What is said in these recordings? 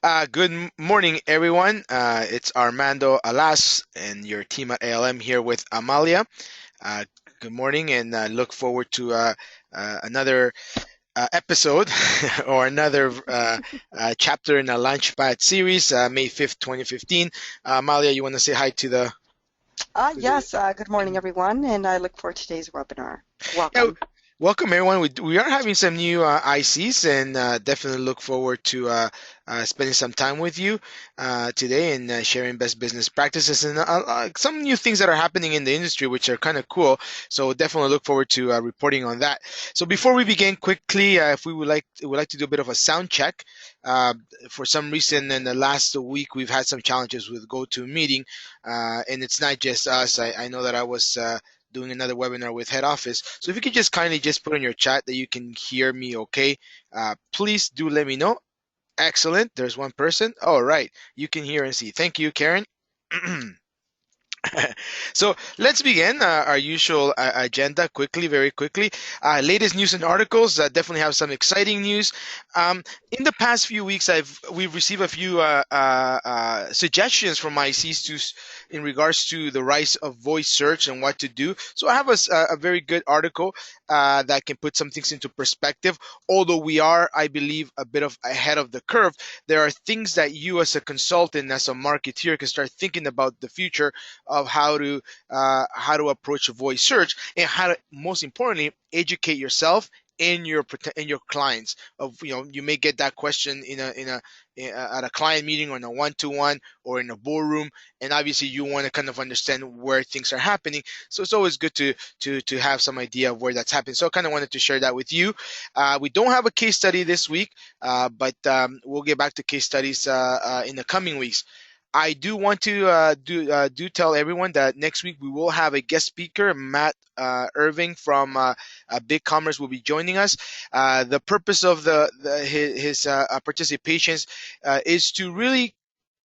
Good morning, everyone. It's Armando Alas and your team at ALM here with Amalia. Uh, Good morning, and look forward to another episode or another chapter in a LaunchPad series, May 5th, 2015. Amalia, you want to say hi to the. Yes, good morning, everyone, and I look forward to today's webinar. Yeah, Welcome. welcome everyone. We are having some new ICs and definitely look forward to spending some time with you today and sharing best business practices and some new things that are happening in the industry, which are kind of cool. So definitely look forward to reporting on that. So before we begin, quickly, if we would like to do a bit of a sound check. Uh, for some reason, in the last week, we've had some challenges with GoToMeeting, and it's not just us. I know that I was. Doing another webinar with head office. So if you could just kindly just put in your chat that you can hear me okay, please do let me know. Excellent. There's one person. All right. You can hear and see. Thank you, Karen. So let's begin our usual agenda quickly, very quickly. Latest news and articles. Definitely have some exciting news. In the past few weeks, we've received a few suggestions from ICs in regards to the rise of voice search and what to do. So I have a very good article that can put some things into perspective. Although we are, I believe, a bit of ahead of the curve, there are things that you, as a consultant, as a marketeer, can start thinking about the future of how to approach a voice search and how to, most importantly, educate yourself and your clients. Of you may get that question at a client meeting or in a one-to-one or in a boardroom, and obviously you want to kind of understand where things are happening. So it's always good to have some idea of where that's happening. So I kind of wanted to share that with you. We don't have a case study this week, but we'll get back to case studies in the coming weeks. I do want to do tell everyone that next week we will have a guest speaker, Matt Irving from Big Commerce will be joining us. The purpose of his participations is to really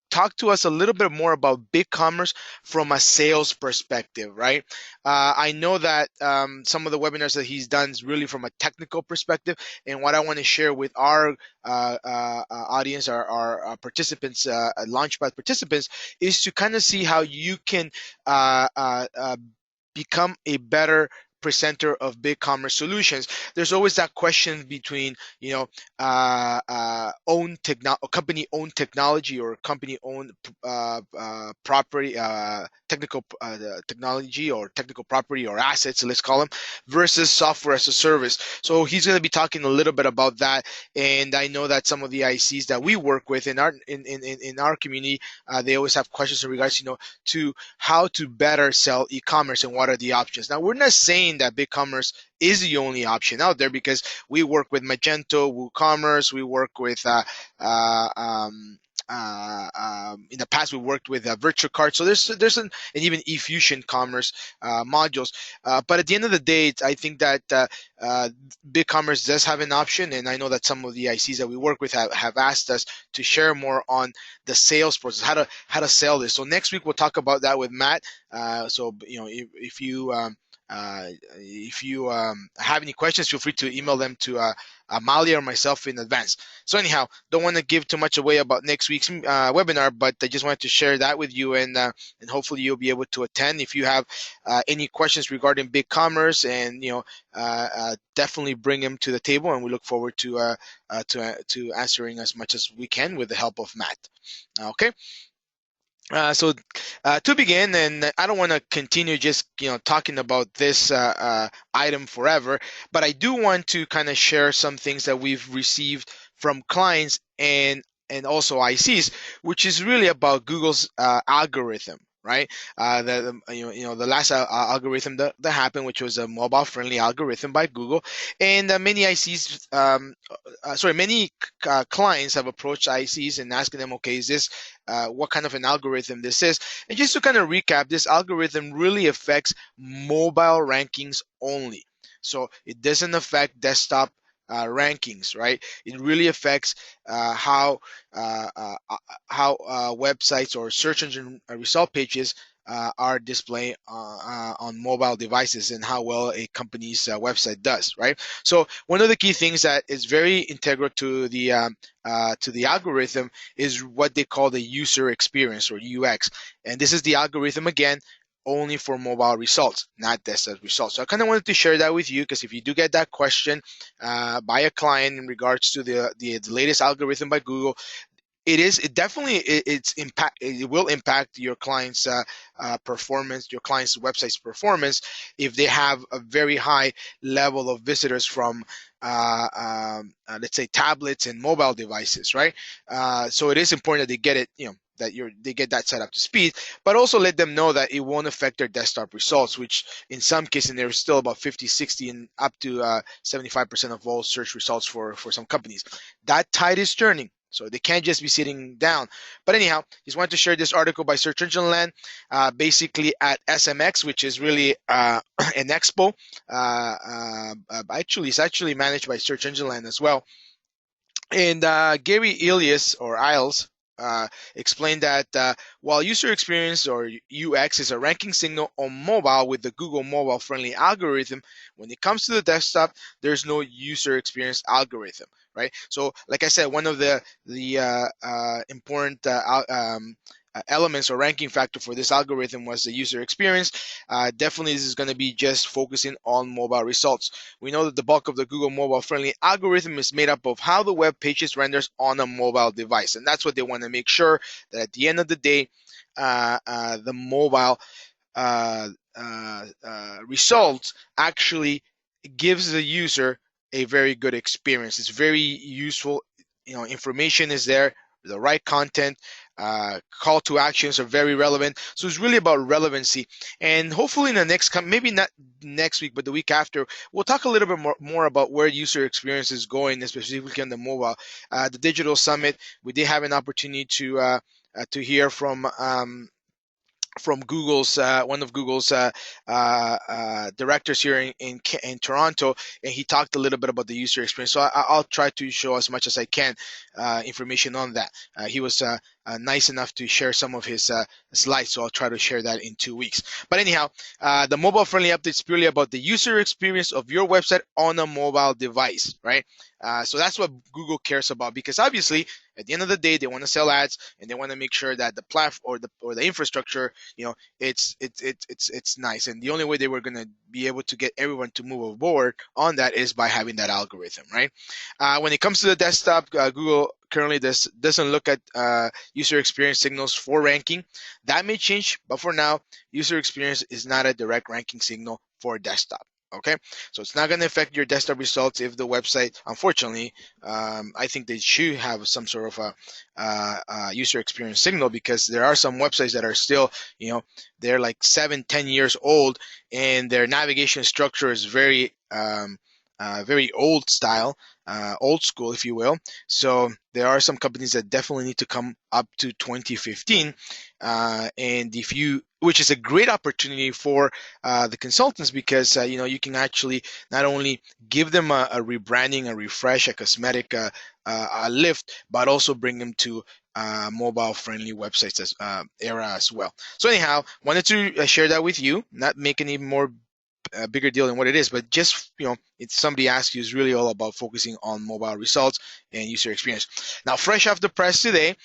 talk to us a little bit more about big commerce from a sales perspective, right? I know that some of the webinars that he's done is really from a technical perspective, and what I want to share with our audience, our participants, Launchpad participants, is to kind of see how you can uh, uh, uh, become a better presenter of big commerce solutions. There's always that question between company owned technology or company owned property, technical technology or technical property or assets, let's call them, versus software as a service. So he's going to be talking a little bit about that. And I know that some of the ICs that we work with in our community, they always have questions in regards to how to better sell e-commerce and what are the options. Now, we're not saying that BigCommerce is the only option out there, because we work with Magento, WooCommerce, we work with uh, um, in the past we worked with virtual cards. So and even eFusion commerce modules. But at the end of the day, I think that BigCommerce does have an option, and I know that some of the ICs that we work with have asked us to share more on the sales process, how to sell this. So next week we'll talk about that with Matt. So if you have any questions, feel free to email them to Amalia or myself in advance. So anyhow, don't want to give too much away about next week's webinar, but I just wanted to share that with you, and hopefully you'll be able to attend. If you have any questions regarding big commerce, and definitely bring them to the table, and we look forward to answering as much as we can with the help of Matt. Okay. So to begin, and I don't want to continue just talking about this item forever, but I do want to kind of share some things that we've received from clients and also ICs, which is really about Google's algorithm. Right, the last algorithm that happened, which was a mobile-friendly algorithm by Google, and many ICs, many clients have approached ICs and asking them, okay, is this what kind of an algorithm this is. And just to kind of recap, this algorithm really affects mobile rankings only. So it doesn't affect desktop rankings, right? It really affects uh, uh, how websites or search engine result pages are displayed on mobile devices and how well a company's website does, right? So one of the key things that is very integral to the algorithm is what they call the user experience, or UX. And this is the algorithm, again, only for mobile results, not desktop results. So I kind of wanted to share that with you, because if you do get that question by a client in regards to the latest algorithm by Google, it definitely it will impact your client's performance, your client's website's performance, if they have a very high level of visitors from let's say tablets and mobile devices, right? So it is important that they get it, that they get that set up to speed, but also let them know that it won't affect their desktop results, which in some cases there's still about 50, 60, and up to 75% of all search results for some companies. That tide is turning, so they can't just be sitting down. But anyhow, just wanted to share this article by Search Engine Land, basically at SMX, which is really an expo. Actually, it's actually managed by Search Engine Land as well. And Gary Ilias, or Isles, explained that while user experience, or UX, is a ranking signal on mobile with the Google mobile friendly algorithm, when it comes to the desktop, there's no user experience algorithm, right? So, like I said, one of the important elements or ranking factor for this algorithm was the user experience. Definitely, this is going to be just focusing on mobile results. We know that the bulk of the Google mobile friendly algorithm is made up of how the web pages renders on a mobile device, and that's what they want to make sure, that at the end of the day, the mobile results actually gives the user a very good experience. It's very useful. Information is there, the right content, call to actions are very relevant. So it's really about relevancy. And hopefully in the maybe not next week, but the week after, we'll talk a little bit more about where user experience is going, specifically on the mobile. The Digital Summit, we did have an opportunity to hear from Google's one of Google's directors here in Toronto, and he talked a little bit about the user experience. So I'll try to show as much as I can information on that. He was nice enough to share some of his slides, so I'll try to share that in 2 weeks. But anyhow, the mobile friendly update is purely about the user experience of your website on a mobile device, right? So that's what Google cares about, because obviously at the end of the day, they want to sell ads, and they want to make sure that the platform or the infrastructure, it's nice. And the only way they were going to be able to get everyone to move aboard on that is by having that algorithm, right? When it comes to the desktop, Google currently doesn't look at user experience signals for ranking. That may change, but for now, user experience is not a direct ranking signal for desktop. Okay, so it's not going to affect your desktop results if the website, unfortunately, I think they should have some sort of a user experience signal, because there are some websites that are still, they're like 7, 10 years old, and their navigation structure is very very old style, old school, if you will. So there are some companies that definitely need to come up to 2015, and which is a great opportunity for the consultants, because you can actually not only give them a rebranding, a refresh, a cosmetic a lift, but also bring them to mobile-friendly websites era as well. So anyhow, wanted to share that with you, not make any more a bigger deal than what it is, but just if somebody asks you, it's really all about focusing on mobile results and user experience. Now, fresh off the press today,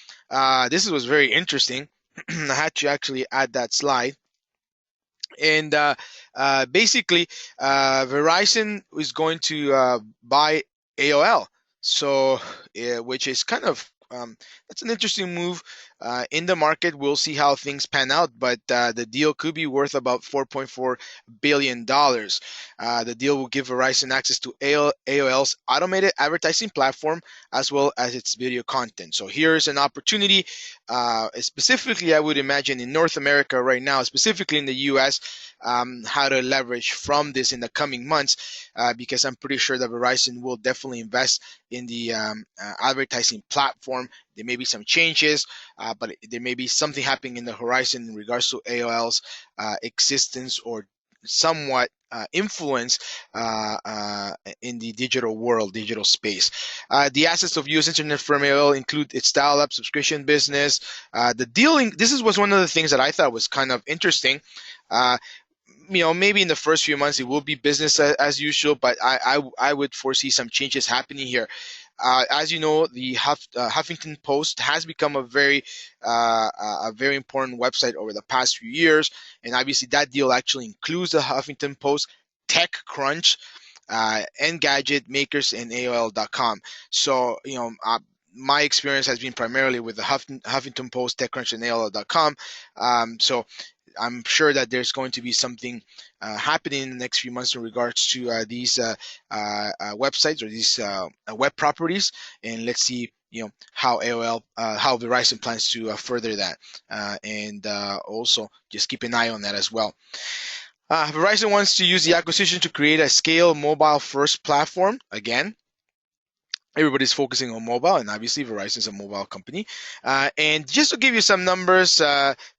this was very interesting. I had to actually add that slide. And basically, Verizon is going to buy AOL, so which is kind of that's an interesting move in the market. We'll see how things pan out, but the deal could be worth about $4.4 billion. The deal will give Verizon access to AOL's automated advertising platform, as well as its video content. So here's an opportunity, specifically, I would imagine, in North America right now, specifically in the US, how to leverage from this in the coming months, because I'm pretty sure that Verizon will definitely invest in the advertising platform. There may be some changes, but there may be something happening in the horizon in regards to AOL's existence, or somewhat influence in the digital world, digital space. The assets of U.S. internet firm AOL include its dial-up subscription business. The dealing. Was one of the things that I thought was kind of interesting. Uh, Maybe in the first few months it will be business as usual, but I would foresee some changes happening here. As you know, the Huffington Post has become a very important website over the past few years, and obviously that deal actually includes the Huffington Post, TechCrunch, Engadget, Makers, and AOL.com. So my experience has been primarily with the Huffington Post, TechCrunch, and AOL.com. So I'm sure that there's going to be something happening in the next few months in regards to these websites or these web properties, and let's see, how how Verizon plans to further that, and also just keep an eye on that as well. Verizon wants to use the acquisition to create a scale mobile-first platform. Again, everybody's focusing on mobile, and obviously Verizon is a mobile company. And just to give you some numbers,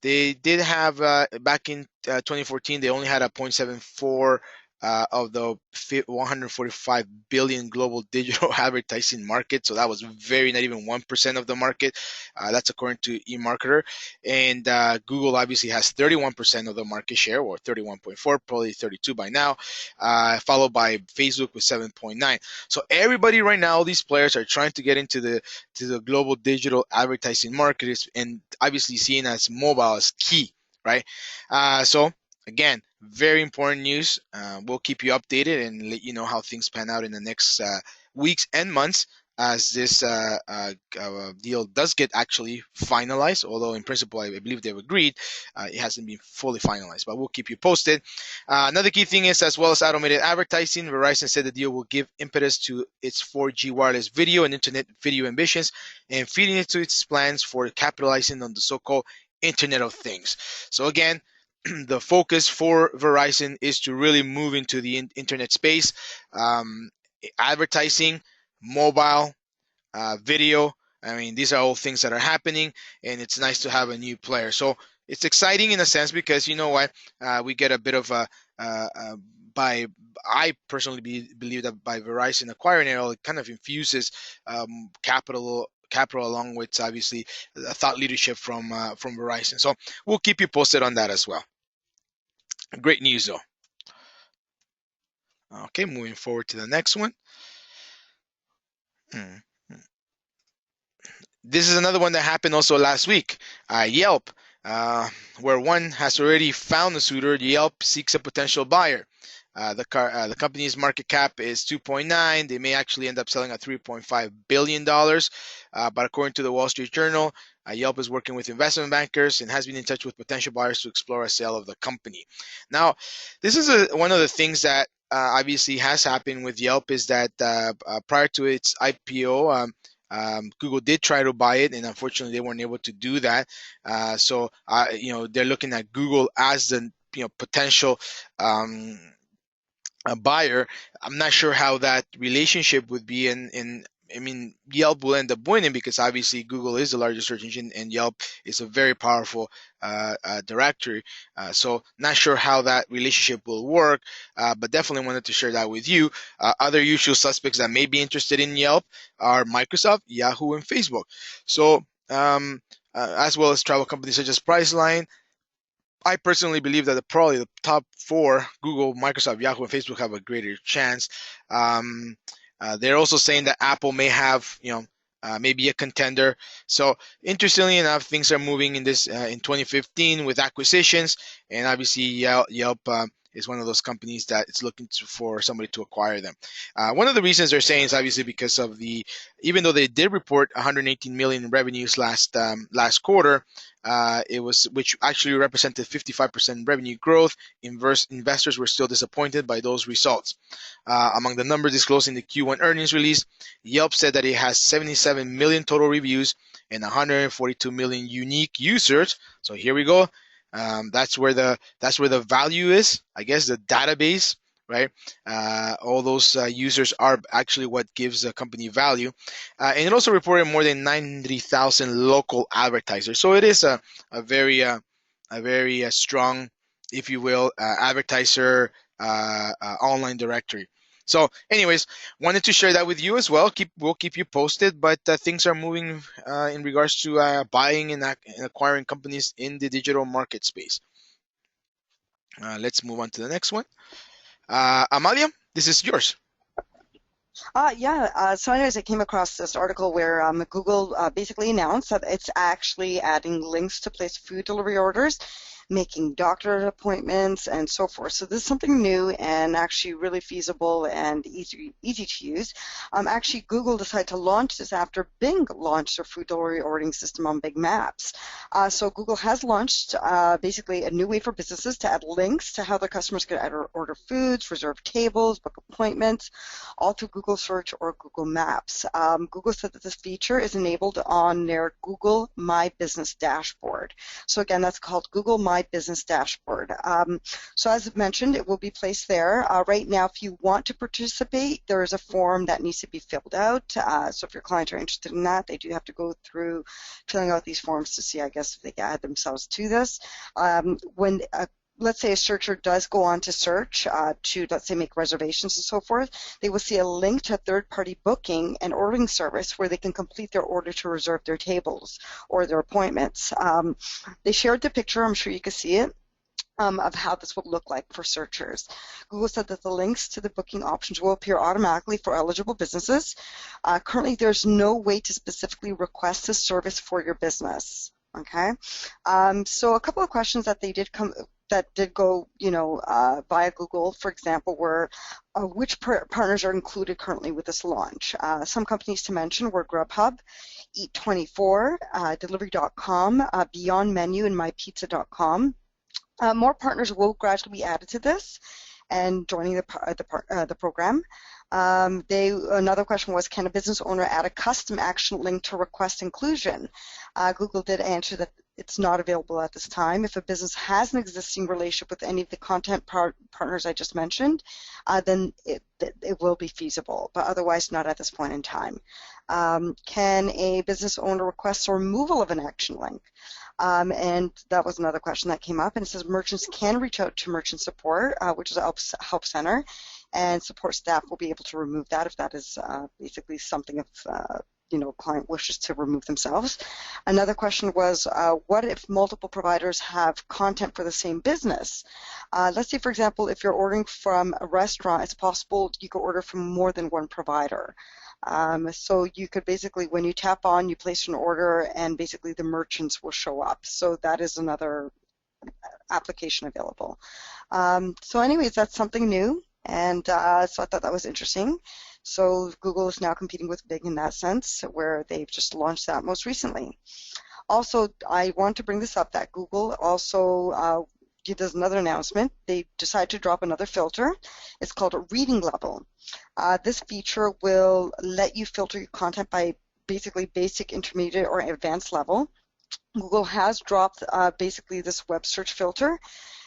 they did have back in 2014, they only had a 0.74 of the 145 billion global digital advertising market. So that was not even 1% of the market. That's according to eMarketer. And Google obviously has 31% of the market share, or 31.4, probably 32 by now, followed by Facebook with 7.9. So everybody right now, these players are trying to get into the global digital advertising market, and obviously seen as mobile as key, right? So again, very important news. We'll keep you updated and let you know how things pan out in the next weeks and months as this deal does get actually finalized. Although in principle, I believe they've agreed, it hasn't been fully finalized, but we'll keep you posted. Another key thing is, as well as automated advertising, Verizon said the deal will give impetus to its 4G wireless video and internet video ambitions, and feeding it to its plans for capitalizing on the so-called Internet of Things. So again, the focus for Verizon is to really move into the internet space, advertising, mobile, video. I mean, these are all things that are happening, and it's nice to have a new player. So it's exciting in a sense because you know what, we get a bit of by. I personally believe that by Verizon acquiring it, it kind of infuses capital along with obviously thought leadership from Verizon. So we'll keep you posted on that as well. Great news though. Okay, moving forward to the next one. Hmm. This is another one that happened also last week. Yelp, where one has already found a suitor, Yelp seeks a potential buyer. The company's market cap is 2.9. They may actually end up selling at $3.5 billion. But according to the Wall Street Journal, Yelp is working with investment bankers and has been in touch with potential buyers to explore a sale of the company. Now, this is one of the things that obviously has happened with Yelp is that prior to its IPO, Google did try to buy it, and unfortunately, they weren't able to do that. So, they're looking at Google as the potential buyer. I'm not sure how that relationship would be, and I mean, Yelp will end up winning because obviously Google is the largest search engine and Yelp is a very powerful directory. So not sure how that relationship will work, but definitely wanted to share that with you. Other usual suspects that may be interested in Yelp are Microsoft, Yahoo, and Facebook. So as well as travel companies such as Priceline. I personally believe that probably the top four, Google, Microsoft, Yahoo, and Facebook, have a greater chance. They're also saying that Apple may have, maybe a contender. So interestingly enough, things are moving in this in 2015 with acquisitions, and obviously Yelp is one of those companies that is looking for somebody to acquire them. One of the reasons they're saying is obviously because of even though they did report 118 million in revenues last quarter, which actually represented 55% revenue growth. Investors were still disappointed by those results. Among the numbers disclosed in the Q1 earnings release, Yelp said that it has 77 million total reviews and 142 million unique users. So here we go. That's where the value is, I guess, the database, right? All those users are actually what gives the company value. And it also reported more than 90,000 local advertisers. So it is a very strong, if you will, advertiser online directory. So, anyways, wanted to share that with you as well. We'll keep you posted, but things are moving in regards to buying and acquiring companies in the digital market space. Let's move on to the next one. Amalia, this is yours. So anyways, I came across this article where Google basically announced that it's actually adding links to place food delivery orders, making doctor appointments, and so forth. So this is something new and actually really feasible and easy to use. Actually, Google decided to launch this after Bing launched their food delivery ordering system on Bing Maps. So Google has launched basically a new way for businesses to add links to how their customers can order foods, reserve tables, book appointments, all through Google Search or Google Maps. Google said that this feature is enabled on their Google My Business dashboard. So again, that's called Google My Business dashboard. So as I've mentioned, it will be placed there. Right now, if you want to participate, there is a form that needs to be filled out. So if your clients are interested in that, they do have to go through filling out these forms to see, I guess, if they can add themselves to this. When let's say a searcher does go on to search to, let's say, make reservations and so forth, they will see a link to a third-party booking and ordering service where they can complete their order to reserve their tables or their appointments. They shared the picture, I'm sure you can see it, of how this would look like for searchers. Google said that the links to the booking options will appear automatically for eligible businesses. Currently, there's no way to specifically request this service for your business. Okay, so a couple of questions that did go, via Google, for example, were which partners are included currently with this launch. Some companies to mention were Grubhub, Eat24, Delivery.com, Beyond Menu, and MyPizza.com. More partners will gradually be added to this and joining the program. Another question was, can a business owner add a custom action link to request inclusion? Google did answer that it's not available at this time. If a business has an existing relationship with any of the content partners I just mentioned, then it will be feasible, but otherwise not at this point in time. Can a business owner request the removal of an action link? And that was another question that came up, and it says merchants can reach out to merchant support, which is a help center, and support staff will be able to remove that if that is basically something if client wishes to remove themselves. Another question was, what if multiple providers have content for the same business? Let's say, for example, if you're ordering from a restaurant, it's possible you could order from more than one provider. So you could basically, when you tap on, you place an order, and basically the merchants will show up. So that is another application available. So anyways, that's something new, and so I thought that was interesting. So Google is now competing with Bing in that sense, where they've just launched that most recently. Also, I want to bring this up that Google also does another announcement. They decided to drop another filter. It's called a reading level. This feature will let you filter your content by basically basic, intermediate, or advanced level. Google has dropped basically this web search filter,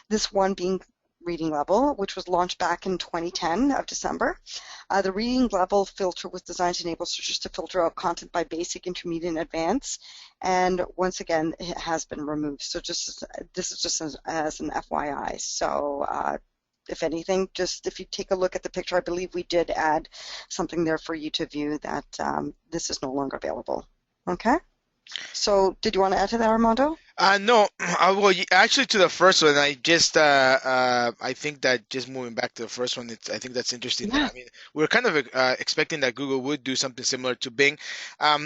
this one being reading level, which was launched back in 2010 of December. The reading level filter was designed to enable searchers to filter out content by basic, intermediate, and advanced. And once again, it has been removed. So this is just as an FYI. So if anything, just if you take a look at the picture, I believe we did add something there for you to view that this is no longer available. Okay. So did you want to add to that, Armando? No, actually, to the first one, I think that just moving back to the first one, I think that's interesting. Yeah. I mean, we're kind of expecting that Google would do something similar to Bing.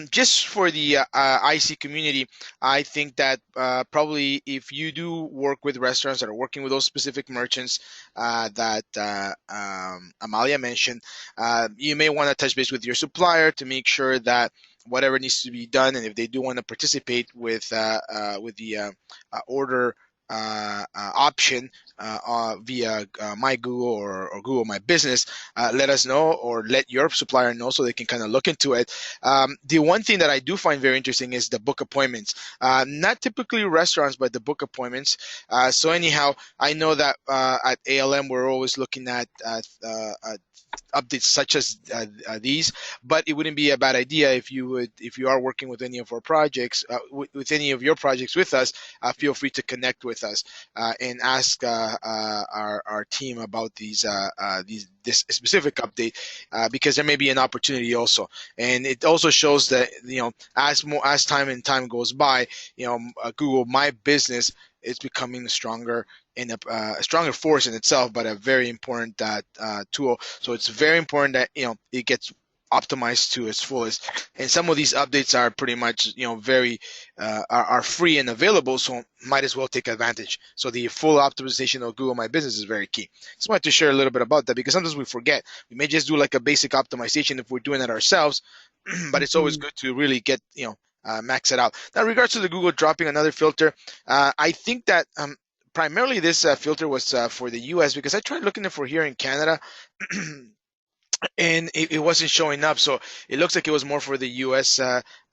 Just for the IC community, I think that probably if you do work with restaurants that are working with those specific merchants that Amalia mentioned, you may want to touch base with your supplier to make sure that whatever needs to be done, and if they do want to participate with the order option via My Google or Google My Business, let us know or let your supplier know so they can kind of look into it. The one thing that I do find very interesting is the book appointments. Not typically restaurants, but the book appointments. So anyhow, I know that at ALM we're always looking at updates such as these. But it wouldn't be a bad idea if you are working with any of our projects, with any of your projects with us, feel free to connect with us and ask our team about this specific update, because there may be an opportunity also. And it also shows that, as time goes by, Google My Business is becoming stronger, in a stronger force in itself, but a very important tool. So it's very important that it gets optimized to its fullest. And some of these updates are pretty much very are free and available, so might as well take advantage. So the full optimization of Google My Business is very key. Just wanted to share a little bit about that, because sometimes we forget. We may just do like a basic optimization if we're doing it ourselves, but it's always Mhm. good to really get max it out. Now, in regards to the Google dropping another filter, I think that primarily this filter was for the US, because I tried looking for here in Canada. And it wasn't showing up. So it looks like it was more for the U.S.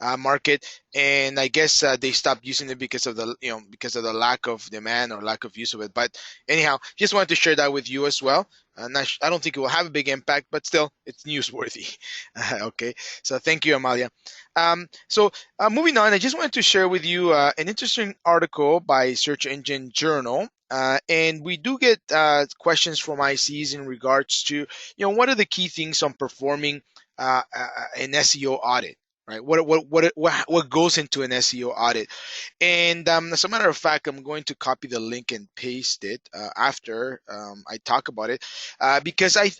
Market, and I guess they stopped using it because of the lack of demand or lack of use of it. But anyhow, just wanted to share that with you as well. I don't think it will have a big impact, but still, it's newsworthy. Okay, so thank you, Amalia. Moving on, I just wanted to share with you an interesting article by Search Engine Journal. And we do get questions from ICs in regards to, what are the key things on performing an SEO audit, right? What goes into an SEO audit? And as a matter of fact, I'm going to copy the link and paste it after I talk about it, because at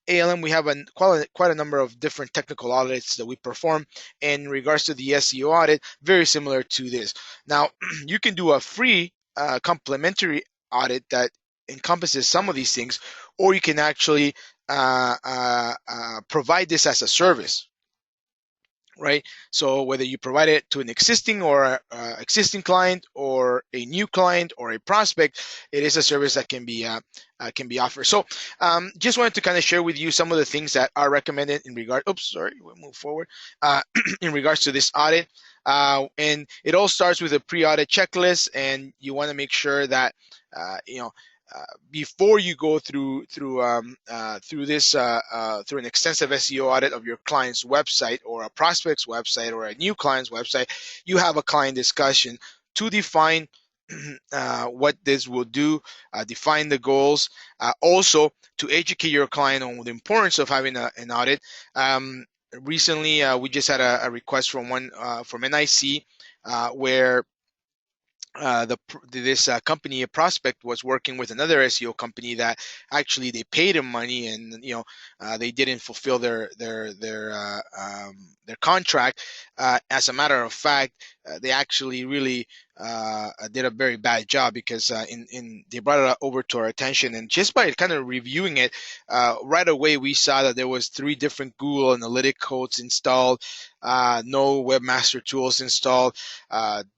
ALM, we have quite a number of different technical audits that we perform. In regards to the SEO audit, very similar to this. Now, you can do a free complementary audit that encompasses some of these things, or you can actually provide this as a service, right? So whether you provide it to an existing client, or a new client, or a prospect, it is a service that can be offered. So just wanted to kind of share with you some of the things that are recommended in regard. Oops, sorry, we'll move forward. In regards to this audit, and it all starts with a pre-audit checklist, and you want to make sure that before you go through an extensive SEO audit of your client's website, or a prospect's website, or a new client's website, you have a client discussion to define what this will do, define the goals, also to educate your client on the importance of having an audit. Recently, we just had a request from NIC, where this company, a prospect, was working with another SEO company that actually they paid him money, and they didn't fulfill their contract. As a matter of fact, they actually really did a very bad job, because they brought it over to our attention, and just by kind of reviewing it, right away we saw that there was 3 different Google Analytic codes installed, no webmaster tools installed,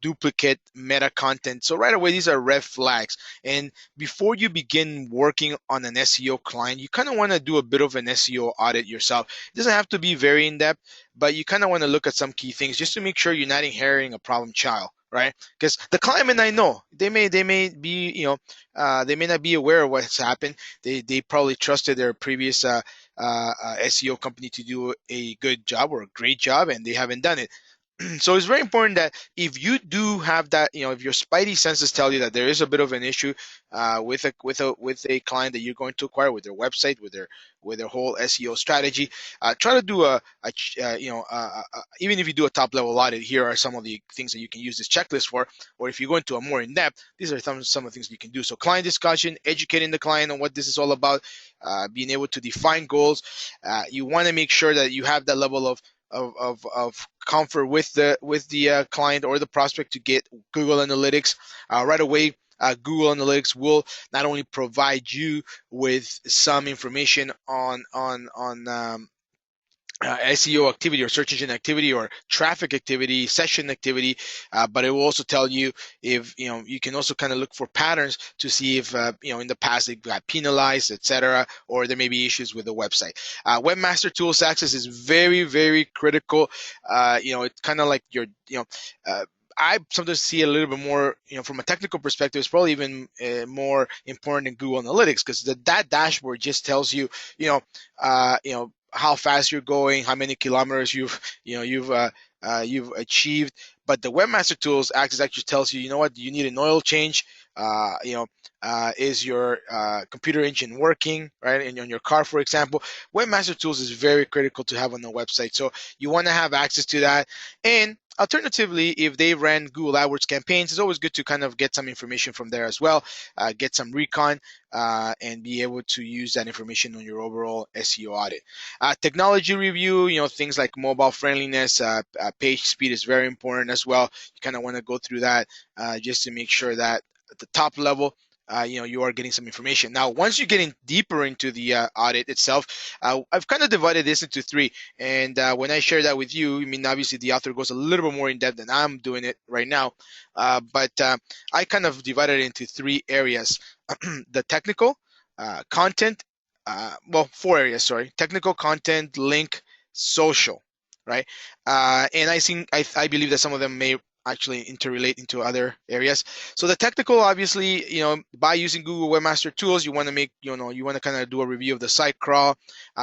duplicate meta content. So right away, these are red flags. And before you begin working on an SEO client, you kind of want to do a bit of an SEO audit yourself. It doesn't have to be very in depth, but you kind of want to look at some key things just to make sure you're not inheriting a problem child, right? Because the client may not know. They may be, they may not be aware of what's happened. They probably trusted their previous SEO company to do a good job or a great job, and they haven't done it. So it's very important that if you do have that, if your spidey senses tell you that there is a bit of an issue with a client that you're going to acquire, with their website, with their whole SEO strategy, try to do even if you do a top level audit, here are some of the things that you can use this checklist for. Or if you go into a more in depth, these are some of the things you can do. So client discussion, educating the client on what this is all about, being able to define goals. You want to make sure that you have that level of comfort with the client or the prospect to get Google Analytics right away. Google Analytics will not only provide you with some information on SEO activity, or search engine activity, or traffic activity, session activity, but it will also tell you if you can also kind of look for patterns to see if in the past they got penalized, etc., or there may be issues with the website. Webmaster Tools access is very, very critical. It's kind of like your I sometimes see a little bit more, from a technical perspective, it's probably even more important than Google Analytics, because that dashboard just tells you, how fast you're going, how many kilometers you've achieved. But the Webmaster Tools actually tells you, what, you need an oil change. Uh, you know, is your computer engine working, right? And on your car, for example, Webmaster Tools is very critical to have on the website. So you want to have access to that. And alternatively, if they ran Google AdWords campaigns, it's always good to kind of get some information from there as well, get some recon, and be able to use that information on your overall SEO audit. Technology review, things like mobile friendliness, page speed is very important as well. You kind of want to go through that just to make sure that at the top level, you are getting some information. Now, once you're getting deeper into the audit itself, I've kind of divided this into three. And when I share that with you, I mean, obviously the author goes a little bit more in depth than I'm doing it right now. But I kind of divided it into three areas: the technical, content, well, four areas, sorry: technical, content, link, social, right? And I believe that some of them may actually interrelate into other areas. So the technical, obviously, by using Google Webmaster Tools, you want to you want to kind of do a review of the site crawl.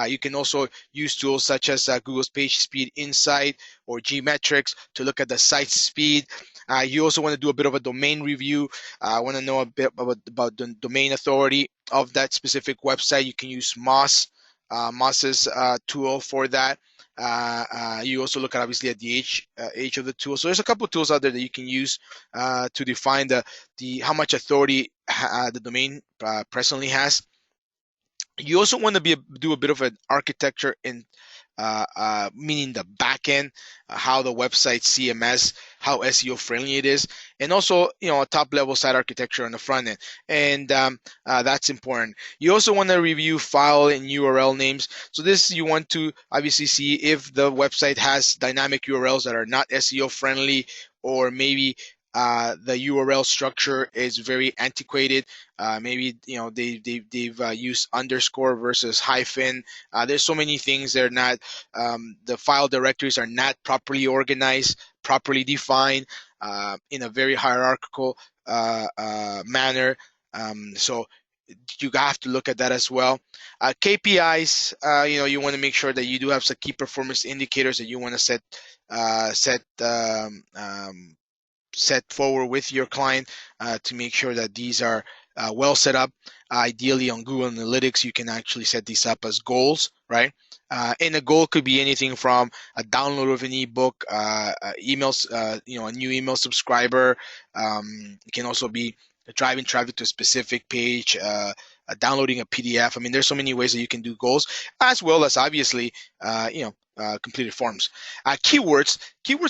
You can also use tools such as Google's Page Speed Insight or Gmetrics to look at the site speed. You also want to do a bit of a domain review. I want to know a bit about the domain authority of that specific website. You can use Moss's tool for that. You also look at, obviously, at the age of the tool. So there's a couple of tools out there that you can use to define the how much authority the domain presently has. You also want to do a bit of an architecture in meaning the back end, how the website CMS, how SEO friendly it is, and also a top level site architecture on the front end, and that's important. You also want to review file and URL names. So this, you want to obviously see if the website has dynamic URLs that are not SEO friendly, or maybe the URL structure is very antiquated. Maybe they've used underscore versus hyphen. There's so many things. They're not the file directories are not properly organized, properly defined, in a very hierarchical manner. So you have to look at that as well. KPIs, you want to make sure that you do have some key performance indicators that you want to set forward with your client to make sure that these are well set up. Ideally, on Google Analytics, you can actually set these up as goals, right? And a goal could be anything from a download of an ebook, emails, a new email subscriber. It can also be driving traffic to a specific page, downloading a PDF. I mean, there's so many ways that you can do goals, as well as, obviously, completed forms. Keywords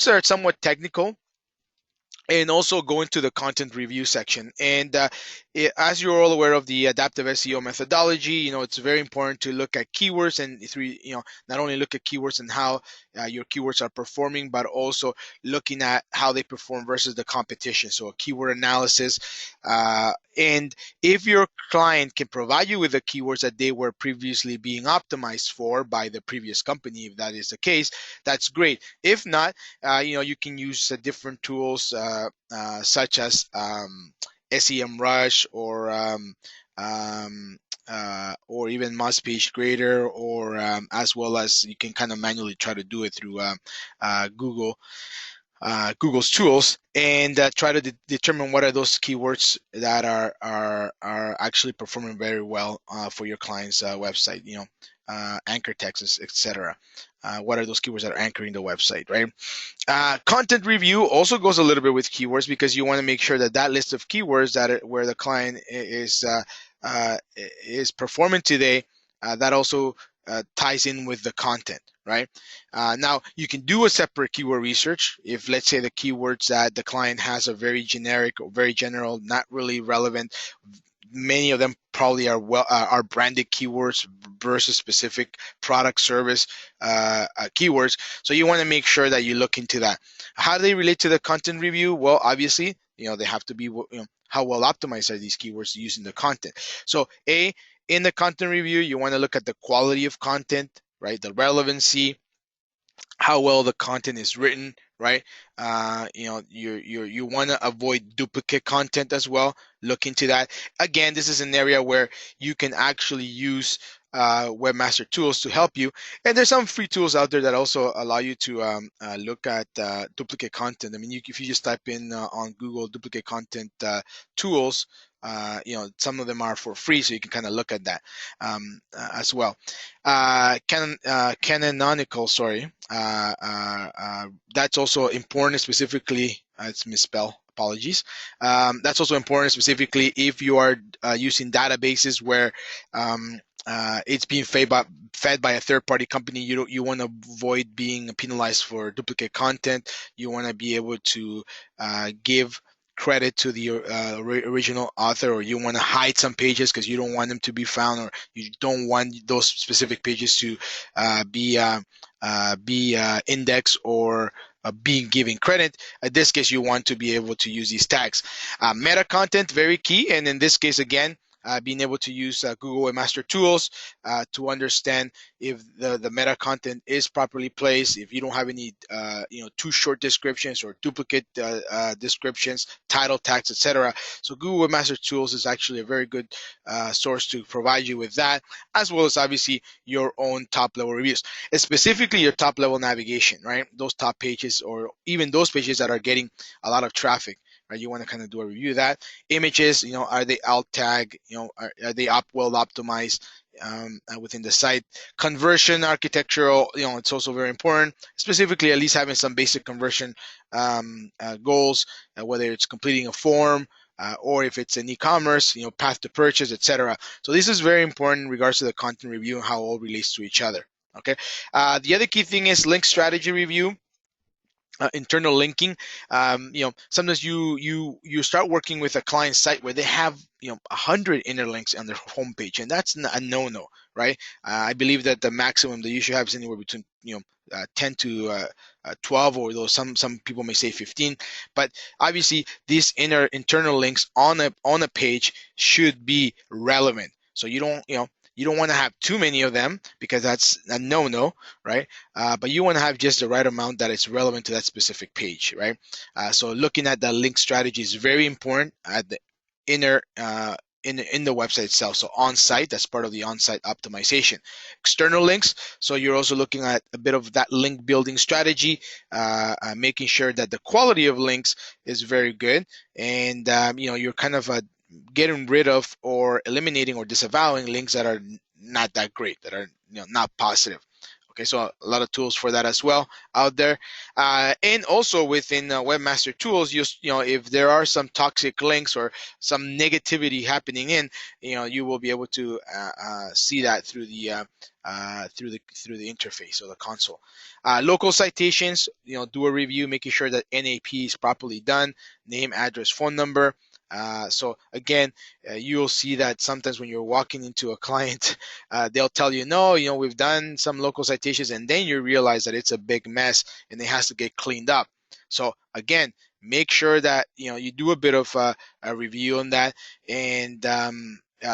are somewhat technical, and also go into the content review section. And as you're all aware of the adaptive SEO methodology, it's very important to look at keywords, and not only look at keywords and how your keywords are performing, but also looking at how they perform versus the competition. So a keyword analysis. And if your client can provide you with the keywords that they were previously being optimized for by the previous company, if that is the case, that's great. If not, you can use different tools such as SEMrush, or even Moz Page Grader, or as well as you can kind of manually try to do it through Google's tools, and try to determine what are those keywords that are actually performing very well for your client's website. Anchor texts, etc. What are those keywords that are anchoring the website, right? Content review also goes a little bit with keywords, because you want to make sure that list of keywords where the client is performing today, that also ties in with the content, right? Now, you can do a separate keyword research if, let's say, the keywords that the client has are very generic or very general, not really relevant. Many of them probably are branded keywords versus specific product service keywords. So you want to make sure that you look into that. How do they relate to the content review? Well, obviously, they have to be, how well optimized are these keywords using the content. So in the content review, you want to look at the quality of content, right? The relevancy, how well the content is written, right? You want to avoid duplicate content as well. Look into that. Again, this is an area where you can actually use webmaster tools to help you, and there's some free tools out there that also allow you to look at duplicate content. I mean, if you just type in on Google duplicate content tools, some of them are for free, so you can kind of look at that as well. Canonical, sorry. That's also important, specifically. It's misspell. Apologies. That's also important, specifically if you are using databases where it's being fed by a third-party company. You want to avoid being penalized for duplicate content. You want to be able to give credit to the original author, or you want to hide some pages because you don't want them to be found, or you don't want those specific pages to be indexed or being given credit. In this case, you want to be able to use these tags. Meta content, very key, and in this case, again, being able to use Google Webmaster Tools to understand if the meta content is properly placed, if you don't have any too short descriptions or duplicate descriptions, title tags, etc. So Google Webmaster Tools is actually a very good source to provide you with that, as well as obviously your own top level reviews, and specifically your top level navigation, right? Those top pages, or even those pages that are getting a lot of traffic. Right, you want to kind of do a review of that. Images, are they alt tag? Are they well optimized within the site? Conversion architectural, it's also very important. Specifically, at least having some basic conversion goals, whether it's completing a form or if it's an e-commerce, path to purchase, etc. So this is very important in regards to the content review and how it all relates to each other. Okay. The other key thing is link strategy review. Internal linking. Sometimes you start working with a client site where they have 100 inner links on their homepage, and that's a no-no, right? I believe that the maximum that you should have is anywhere between 10 to 12, or though some people may say 15. But obviously, these internal links on a page should be relevant. So you don't want to have too many of them, because that's a no-no, right? But you want to have just the right amount that is relevant to that specific page, right? So looking at the link strategy is very important at the inner in the website itself. So on-site, that's part of the on-site optimization. External links, so you're also looking at a bit of that link building strategy, making sure that the quality of links is very good, and you're kind of getting rid of or eliminating or disavowing links that are not that great, that are not positive. Okay, so a lot of tools for that as well out there, and also within Webmaster Tools, if there are some toxic links or some negativity happening you will be able to see that through the interface or the console. Local citations, do a review, making sure that NAP is properly done, name, address, phone number. So again, you'll see that sometimes when you're walking into a client, they'll tell you, no, we've done some local citations, and then you realize that it's a big mess and it has to get cleaned up. So again, make sure that you do a bit of a review on that, and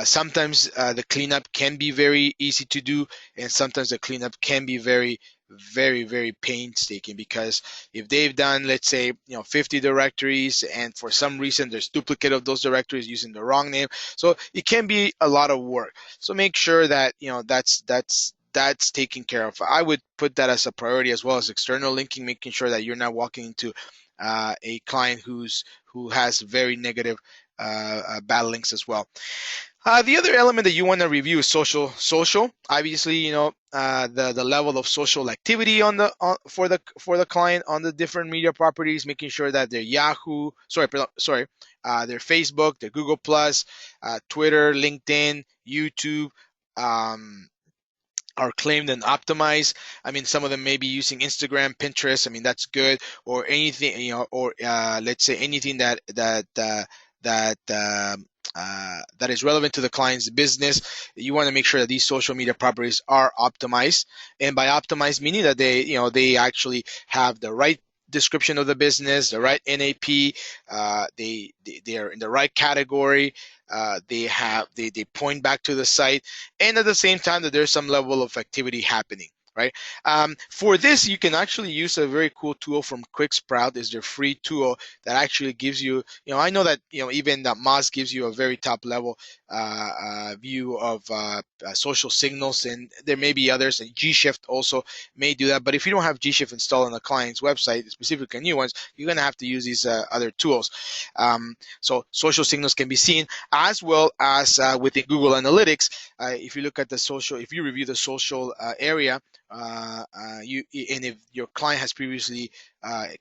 sometimes the cleanup can be very easy to do, and sometimes the cleanup can be very, very, very painstaking, because if they've done, let's say, 50 directories, and for some reason there's duplicate of those directories using the wrong name, so it can be a lot of work. So make sure that that's taken care of. I would put that as a priority, as well as external linking, making sure that you're not walking into a client who has very negative bad links as well. The other element that you want to review is social. Obviously, the level of social activity for the client on the different media properties, making sure that their Yahoo, their Facebook, their Google Plus, Twitter, LinkedIn, YouTube, are claimed and optimized. I mean, some of them may be using Instagram, Pinterest. I mean, that's good, or anything, or let's say anything that is relevant to the client's business. You want to make sure that these social media properties are optimized, and by optimized meaning that they actually have the right description of the business, the right NAP, they are in the right category, they point back to the site, and at the same time that there's some level of activity happening. right? For this, you can actually use a very cool tool from QuickSprout. Is their free tool that actually gives you, I know that, even Moz gives you a very top level view of social signals, and there may be others, and G-Shift also may do that. But if you don't have G-Shift installed on the client's website, specifically new ones, you're going to have to use these other tools. So social signals can be seen, as well as within Google Analytics. If you look at the social, if you review the social area, and if your client has previously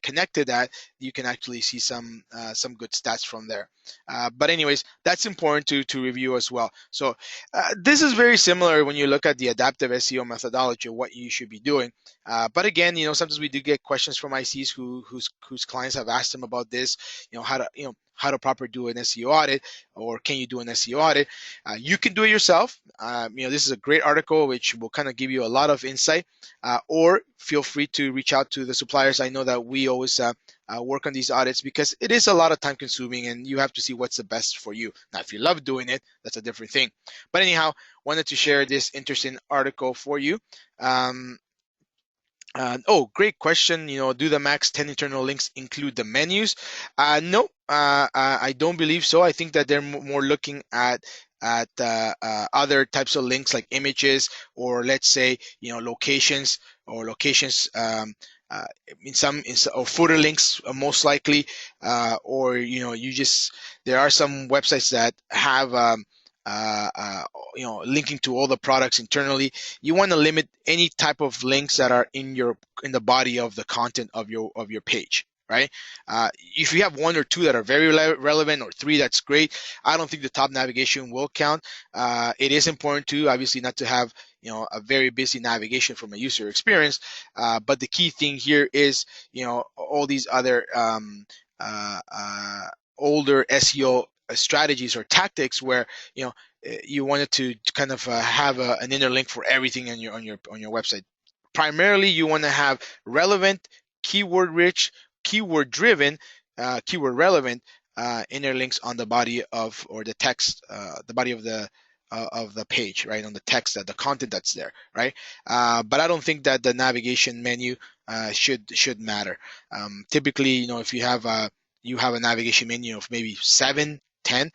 connected that, you can actually see some good stats from there. But anyways, that's important to review as well. So this is very similar when you look at the adaptive SEO methodology, what you should be doing. But again, sometimes we do get questions from ICs whose clients have asked them about this, how to proper do an SEO audit, or can you do an SEO audit? You can do it yourself. This is a great article which will kind of give you a lot of insight, or feel free to reach out to the suppliers. I know that we always work on these audits because it is a lot of time consuming, and you have to see what's the best for you. Now, if you love doing it, that's a different thing. But anyhow, wanted to share this interesting article for you. Great question. Do the max 10 internal links include the menus? No, I don't believe so. I think that they're more looking at other types of links like images, or let's say locations, or locations or footer links, most likely, or there are some websites that have linking to all the products internally. You want to limit any type of links that are in the body of the content of your page, right? If you have one or two that are very relevant, or three, that's great. I don't think the top navigation will count. It is important to, obviously, not to have a very busy navigation from a user experience, but the key thing here is all these other older SEO strategies or tactics, where you wanted to kind of have an inner link for everything on your website. Primarily, you want to have relevant, keyword rich, keyword driven, keyword relevant inner links on the body of, or the text, the body of the page, right? On the text, that the content that's there, right? But I don't think that the navigation menu should matter. Typically, if you have a navigation menu of maybe 7, 10.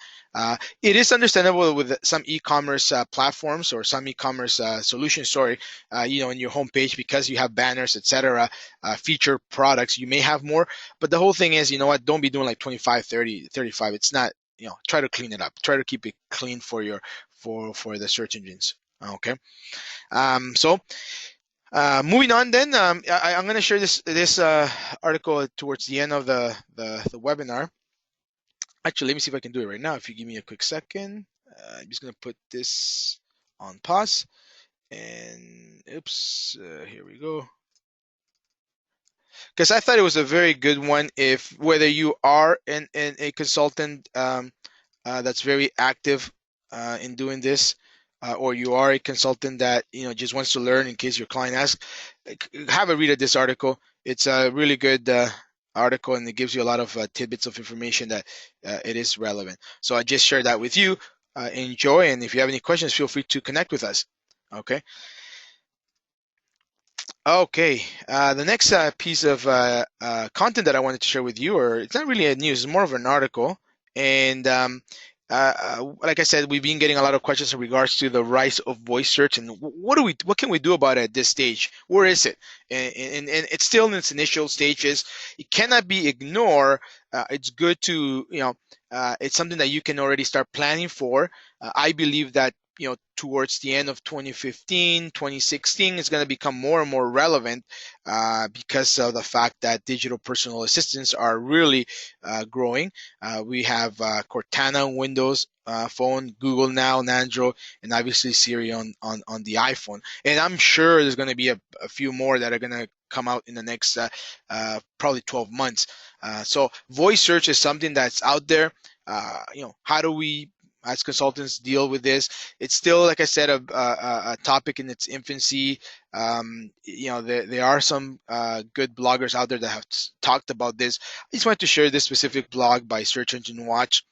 It is understandable with some e-commerce platforms, or some e-commerce solutions, in your homepage, because you have banners, etc., feature products, you may have more. But the whole thing is, don't be doing like 25, 30, 35. It's not, try to clean it up. Try to keep it clean for the search engines. Okay. So moving on then, I'm going to share this article towards the end of the webinar. Actually, let me see if I can do it right now. If you give me a quick second, I'm just going to put this on pause. And oops, here we go. Because I thought it was a very good one. If whether you are a consultant that's very active in doing this, or you are a consultant that just wants to learn in case your client asks, have a read of this article. It's a really good article, and it gives you a lot of tidbits of information that it is relevant. So I just shared that with you. Enjoy, and if you have any questions, feel free to connect with us. Okay. Okay, the next piece of content that I wanted to share with you, or it's not really a news, it's more of an article. And like I said, we've been getting a lot of questions in regards to the rise of voice search, and what can we do about it at this stage? Where is it? And it's still in its initial stages. It cannot be ignored. It's good to, it's something that you can already start planning for. I believe that towards the end of 2015, 2016, it's going to become more and more relevant because of the fact that digital personal assistants are really growing. We have Cortana on Windows phone, Google Now on Android, and obviously Siri on the iPhone. And I'm sure there's going to be a few more that are going to come out in the next probably 12 months. So voice search is something that's out there. How do we as consultants deal with this? It's still, like I said, a topic in its infancy. There are some good bloggers out there that have talked about this. I just wanted to share this specific blog by Search Engine Watch.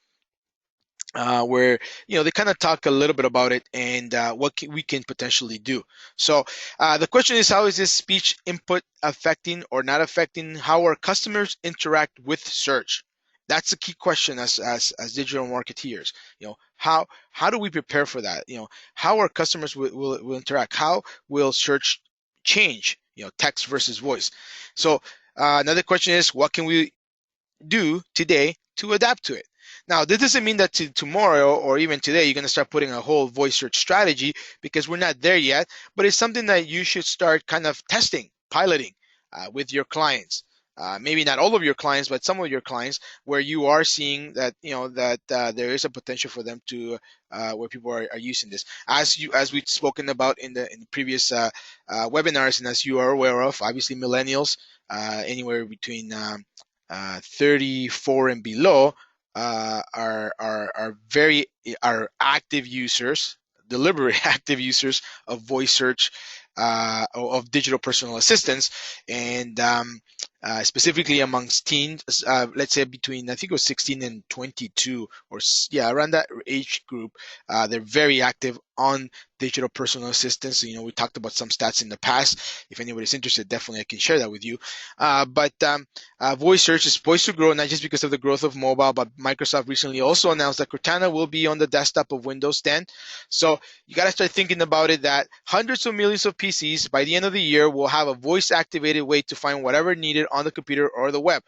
where they kind of talk a little bit about it and we can potentially do. So the question is, how is this speech input affecting or not affecting how our customers interact with search? That's a key question as digital marketeers. How do we prepare for that? How our customers will interact? How will search change? Text versus voice. So another question is, what can we do today to adapt to it? Now, this doesn't mean that tomorrow or even today you're going to start putting a whole voice search strategy, because we're not there yet, but it's something that you should start kind of testing, piloting with your clients. Maybe not all of your clients, but some of your clients, where you are seeing that that there is a potential for them to where people are using this. As we've spoken about in the previous webinars, and as you are aware of, obviously millennials, anywhere between 34 and below, are active users, deliberate active users of voice search, of digital personal assistants, and specifically amongst teens, let's say between, I think it was 16 and 22, or yeah, around that age group. They're very active on digital personal assistants. We talked about some stats in the past. If anybody's interested, definitely I can share that with you. But voice search is poised to grow, not just because of the growth of mobile, but Microsoft recently also announced that Cortana will be on the desktop of Windows 10. So you got to start thinking about it, that hundreds of millions of PCs by the end of the year will have a voice activated way to find whatever needed on the computer or the web.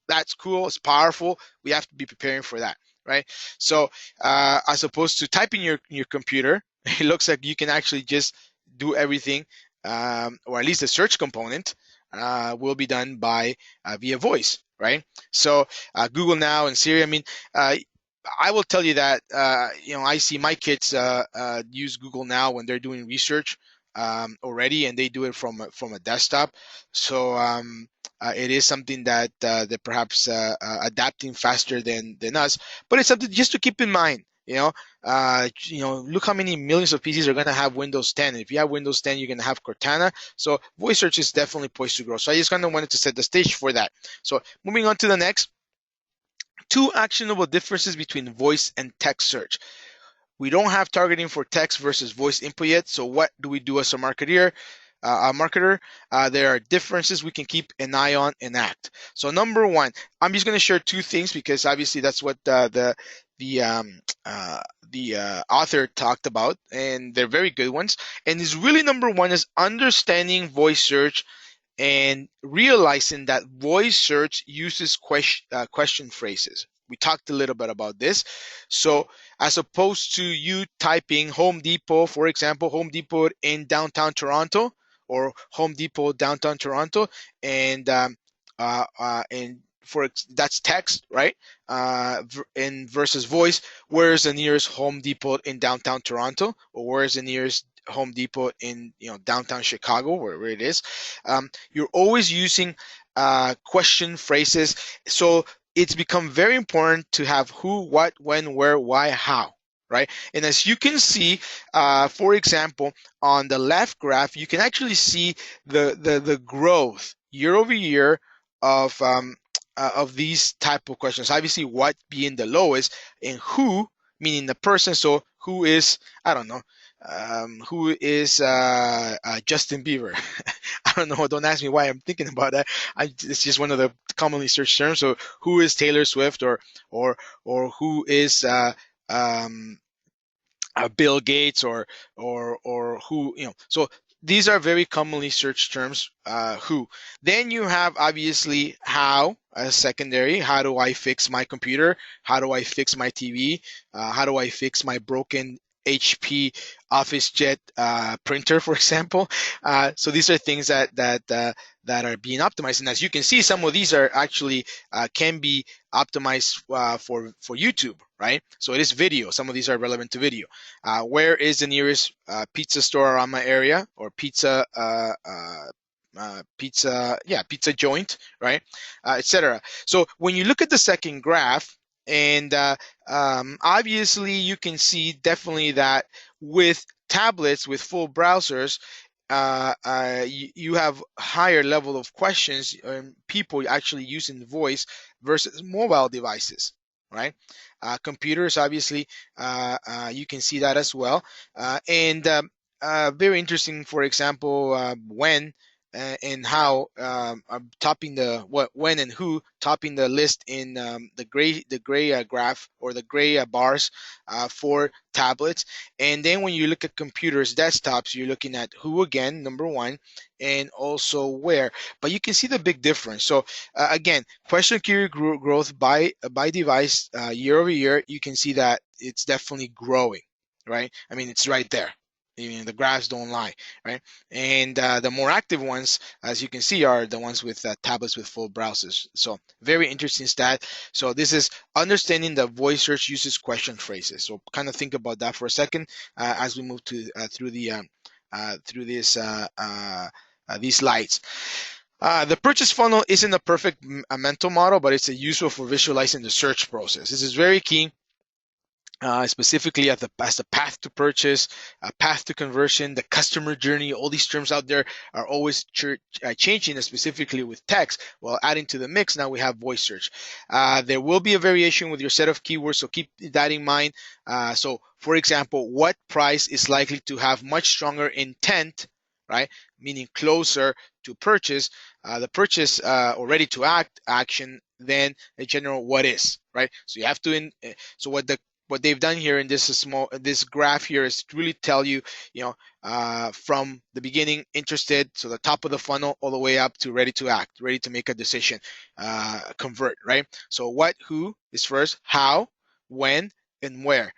That's cool. It's powerful. We have to be preparing for that, right? So as opposed to typing your computer, it looks like you can actually just do everything, or at least the search component will be done by via voice, right? So Google Now and Siri. I mean, I will tell you that I see my kids use Google Now when they're doing research already, and they do it from a desktop. So it is something that they're perhaps adapting faster than us, but it's something just to keep in mind. Look how many millions of PCs are going to have Windows 10. If you have Windows 10, you're going to have Cortana. So voice search is definitely poised to grow. So I just kind of wanted to set the stage for that. So moving on to the next. Two actionable differences between voice and text search. We don't have targeting for text versus voice input yet. So what do we do as a marketer? There are differences we can keep an eye on and act. So number one, I'm just going to share two things, because obviously that's what the author talked about, and they're very good ones. And is really number one is understanding voice search and realizing that voice search uses question phrases. We talked a little bit about this. So as opposed to you typing Home Depot, for example, Home Depot in downtown Toronto, or Home Depot downtown Toronto, and that's text, right? In versus voice, where's the nearest Home Depot in downtown Toronto, or where's the nearest Home Depot in downtown Chicago, wherever it is. You're always using question phrases. So it's become very important to have who, what, when, where, why, how, right? And as you can see, for example, on the left graph, you can actually see the growth year over year of these type of questions. Obviously, what being the lowest, and who meaning the person. So who is, I don't know, who is Justin Bieber? I don't know. Don't ask me why I'm thinking about that. It's just one of the commonly searched terms. So who is Taylor Swift, or who is um, Bill Gates, or who, so these are very commonly searched terms. Who. Then you have obviously how as secondary. How do I fix my computer? How do I fix my TV? How do I fix my broken HP Office Jet printer, for example? So these are things that are being optimized, and as you can see, some of these are actually can be optimized for YouTube, right? So it is video. Some of these are relevant to video. Where is the nearest pizza store around my area, or pizza pizza joint, right? Etc. So when you look at the second graph, and obviously you can see definitely that with tablets with full browsers, you have higher level of questions, people actually using voice versus mobile devices, right? Computers, obviously, you can see that as well. And very interesting, for example, when and how topping the what, when and who topping the list in the gray graph, or the gray bars for tablets. And then when you look at computers, desktops, you're looking at who again, number one, and also where. But you can see the big difference. So again, question query growth by device year over year, you can see that it's definitely growing, right? I mean, it's right there. I mean, the graphs don't lie, right? And the more active ones, as you can see, are the ones with tablets with full browsers. So very interesting stat. So this is understanding the voice search uses question phrases. So kind of think about that for a second as we move to through this these slides. The purchase funnel isn't a perfect mental model, but it's a useful for visualizing the search process. This is very key, specifically as the path to purchase, path to conversion, the customer journey. All these terms out there are always changing, specifically with text. Well, adding to the mix, now we have voice search. There will be a variation with your set of keywords, so keep that in mind. So, for example, what price is likely to have much stronger intent, right? Meaning closer to purchase, the purchase or ready to act action, than a general what is, right? So you have to so what they've done here in this graph here is to really tell you, from the beginning, interested, so the top of the funnel, all the way up to ready to act, ready to make a decision, convert, right? So what, who is first, how, when, and where.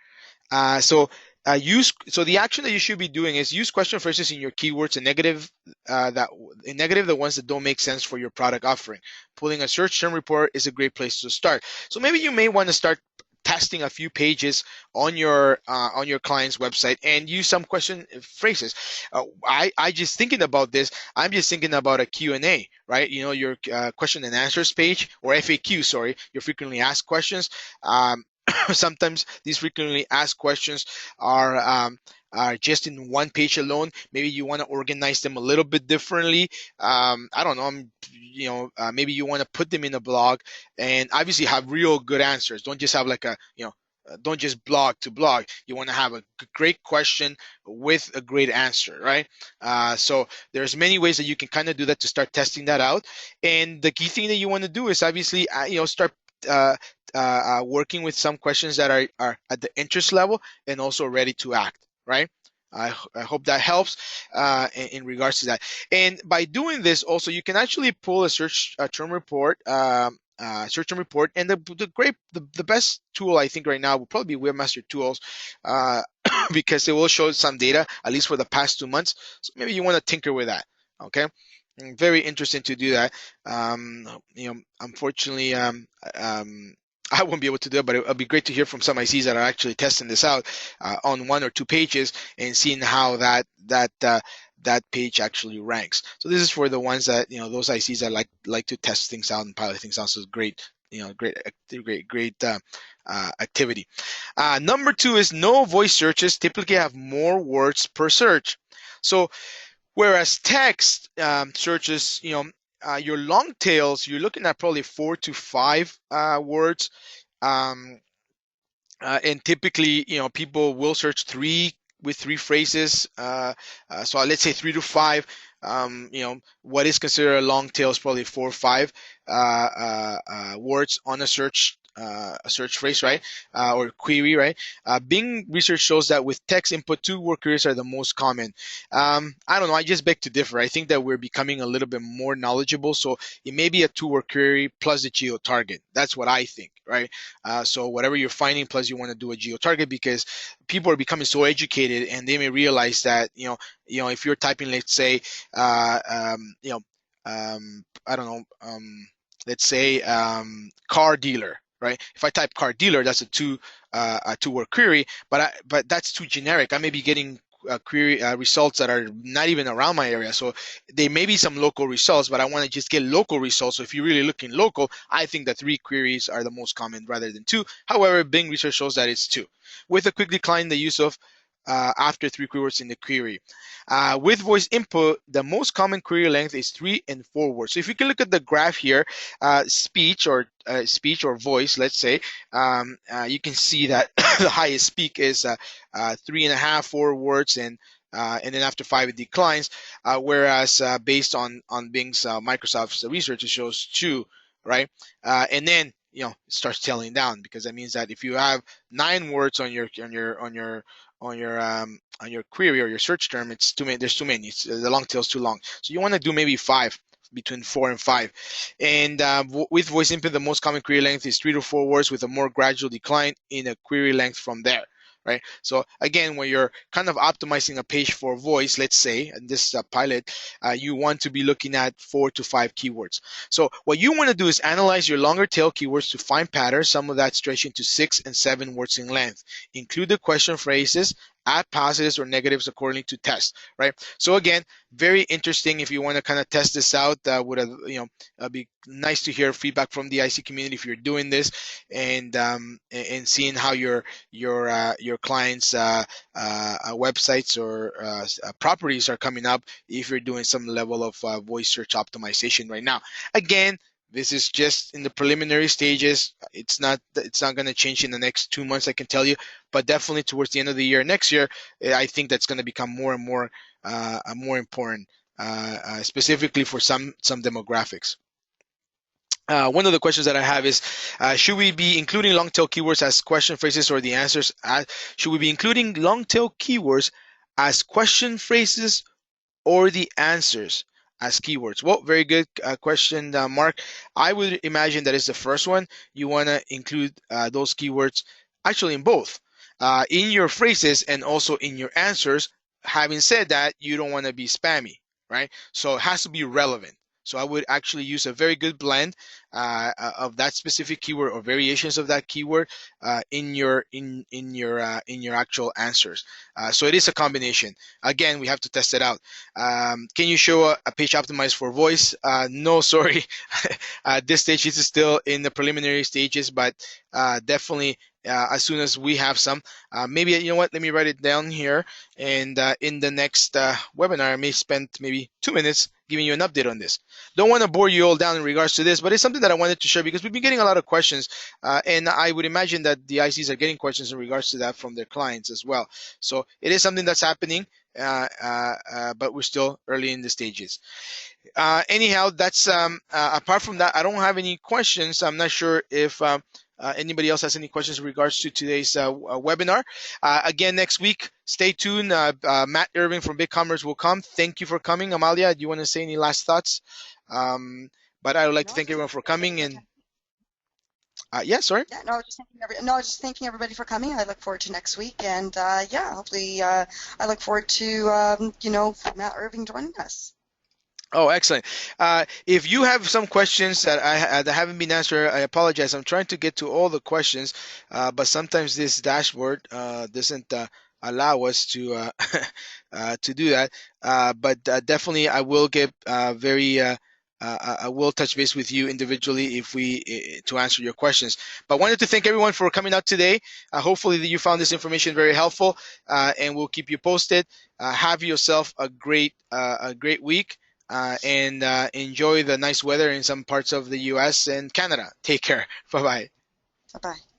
So the action that you should be doing is use question phrases in your keywords and negative the ones that don't make sense for your product offering. Pulling a search term report is a great place to start. So maybe you may want to start testing a few pages on your client's website and use some question phrases. I just thinking about this. I'm just thinking about a Q&A, right? Your question and answers page, or FAQ, sorry, your frequently asked questions. Sometimes these frequently asked questions are just in one page alone. Maybe you want to organize them a little bit differently. I don't know. Maybe you want to put them in a blog, and obviously have real good answers. Don't just have like don't just blog to blog. You want to have a great question with a great answer, right? So there's many ways that you can kind of do that to start testing that out. And the key thing that you want to do is obviously, start uh, working with some questions that are at the interest level and also ready to act, right? I hope that helps in regards to that. And by doing this, also you can actually pull a search term report, search term report, and the best tool I think right now will probably be Webmaster Tools, because it will show some data at least for the past 2 months. So maybe you want to tinker with that. Okay. Very interesting to do that. Unfortunately, I won't be able to do it, but it'll be great to hear from some ICs that are actually testing this out on 1 or 2 pages and seeing how that page actually ranks. So this is for the ones that those ICs that like to test things out and pilot things out. So it's great, great activity. Number 2 is no voice searches typically have more words per search. So whereas text searches, your long tails, you're looking at probably 4 to 5 words. And typically, people will search with 3 phrases. So let's say 3 to 5. What is considered a long tail is probably 4 or 5 words on a search phrase, right? Or query, right? Bing research shows that with text input, 2-word queries are the most common. I don't know. I just beg to differ. I think that we're becoming a little bit more knowledgeable. So it may be a 2-word query plus the geo target. That's what I think, right? So whatever you're finding, plus you want to do a geo target, because people are becoming so educated and they may realize that, if you're typing, let's say, I don't know, let's say car dealer, right? If I type car dealer, that's a 2-word query, but that's too generic. I may be getting query results that are not even around my area. So there may be some local results, but I want to just get local results. So if you're really looking local, I think that 3 queries are the most common rather than 2. However, Bing research shows that it's 2. With a quick decline, the use of after three keywords in the query. With voice input, the most common query length is 3 and 4 words. So if you can look at the graph here, speech or voice, let's say, you can see that the highest peak is 3.5, 4 words, and then after 5 it declines. Whereas based on Bing's Microsoft's research, it shows 2, right? And then it starts tailing down, because that means that if you have 9 words on your query or your search term, it's too many. There's too many. The long tail is too long. So you want to do maybe 5, between 4 and 5. And with voice input, the most common query length is 3 to 4 words, with a more gradual decline in a query length from there. Right. So again, when you're kind of optimizing a page for voice, let's say, in this pilot, you want to be looking at 4 to 5 keywords. So what you want to do is analyze your longer tail keywords to find patterns, some of that stretching to 6 and 7 words in length. Include the question phrases, add positives or negatives according to test, right? So again, very interesting. If you want to kind of test this out, be nice to hear feedback from the IC community if you're doing this, and seeing how your clients' websites or properties are coming up, if you're doing some level of voice search optimization right now. Again, this is just in the preliminary stages. It's not going to change in the next 2 months, I can tell you, but definitely towards the end of the year, next year, I think that's going to become more and more important, specifically for some demographics. One of the questions that I have is, should we be including long tail keywords as question phrases, or the answers? Should we be including long tail keywords as question phrases, or the answers as keywords? Well, very good question, Mark. I would imagine that is the first one. You want to include those keywords actually in both, in your phrases and also in your answers. Having said that, you don't want to be spammy, right? So it has to be relevant. So I would actually use a very good blend of that specific keyword, or variations of that keyword, in your actual answers. So it is a combination. Again, we have to test it out. Can you show a page optimized for voice? No, sorry. At this stage, this is still in the preliminary stages, but definitely, as soon as we have some, maybe, you know what, let me write it down here, and in the next webinar, I may spend maybe 2 minutes giving you an update on this. Don't want to bore you all down in regards to this, but it's something that I wanted to share, because we've been getting a lot of questions, and I would imagine that the ICs are getting questions in regards to that from their clients as well. So it is something that's happening, but we're still early in the stages. Anyhow, that's apart from that, I don't have any questions. I'm not sure if anybody else has any questions in regards to today's webinar. Again, next week, stay tuned. Matt Irving from BigCommerce will come. Thank you for coming. Amalia, do you want to say any last thoughts? But I would like to thank everyone for coming. And yeah, sorry. Yeah, no, I was just thanking everybody for coming. I look forward to next week, and hopefully, I look forward to Matt Irving joining us. Oh, excellent. If you have some questions that haven't been answered, I apologize. I'm trying to get to all the questions, but sometimes this dashboard doesn't allow us to to do that. But definitely, I will get I will touch base with you individually if to answer your questions. But I wanted to thank everyone for coming out today. Hopefully that you found this information very helpful, and we'll keep you posted. Have yourself a great week. And enjoy the nice weather in some parts of the US and Canada. Take care. Bye-bye. Bye-bye.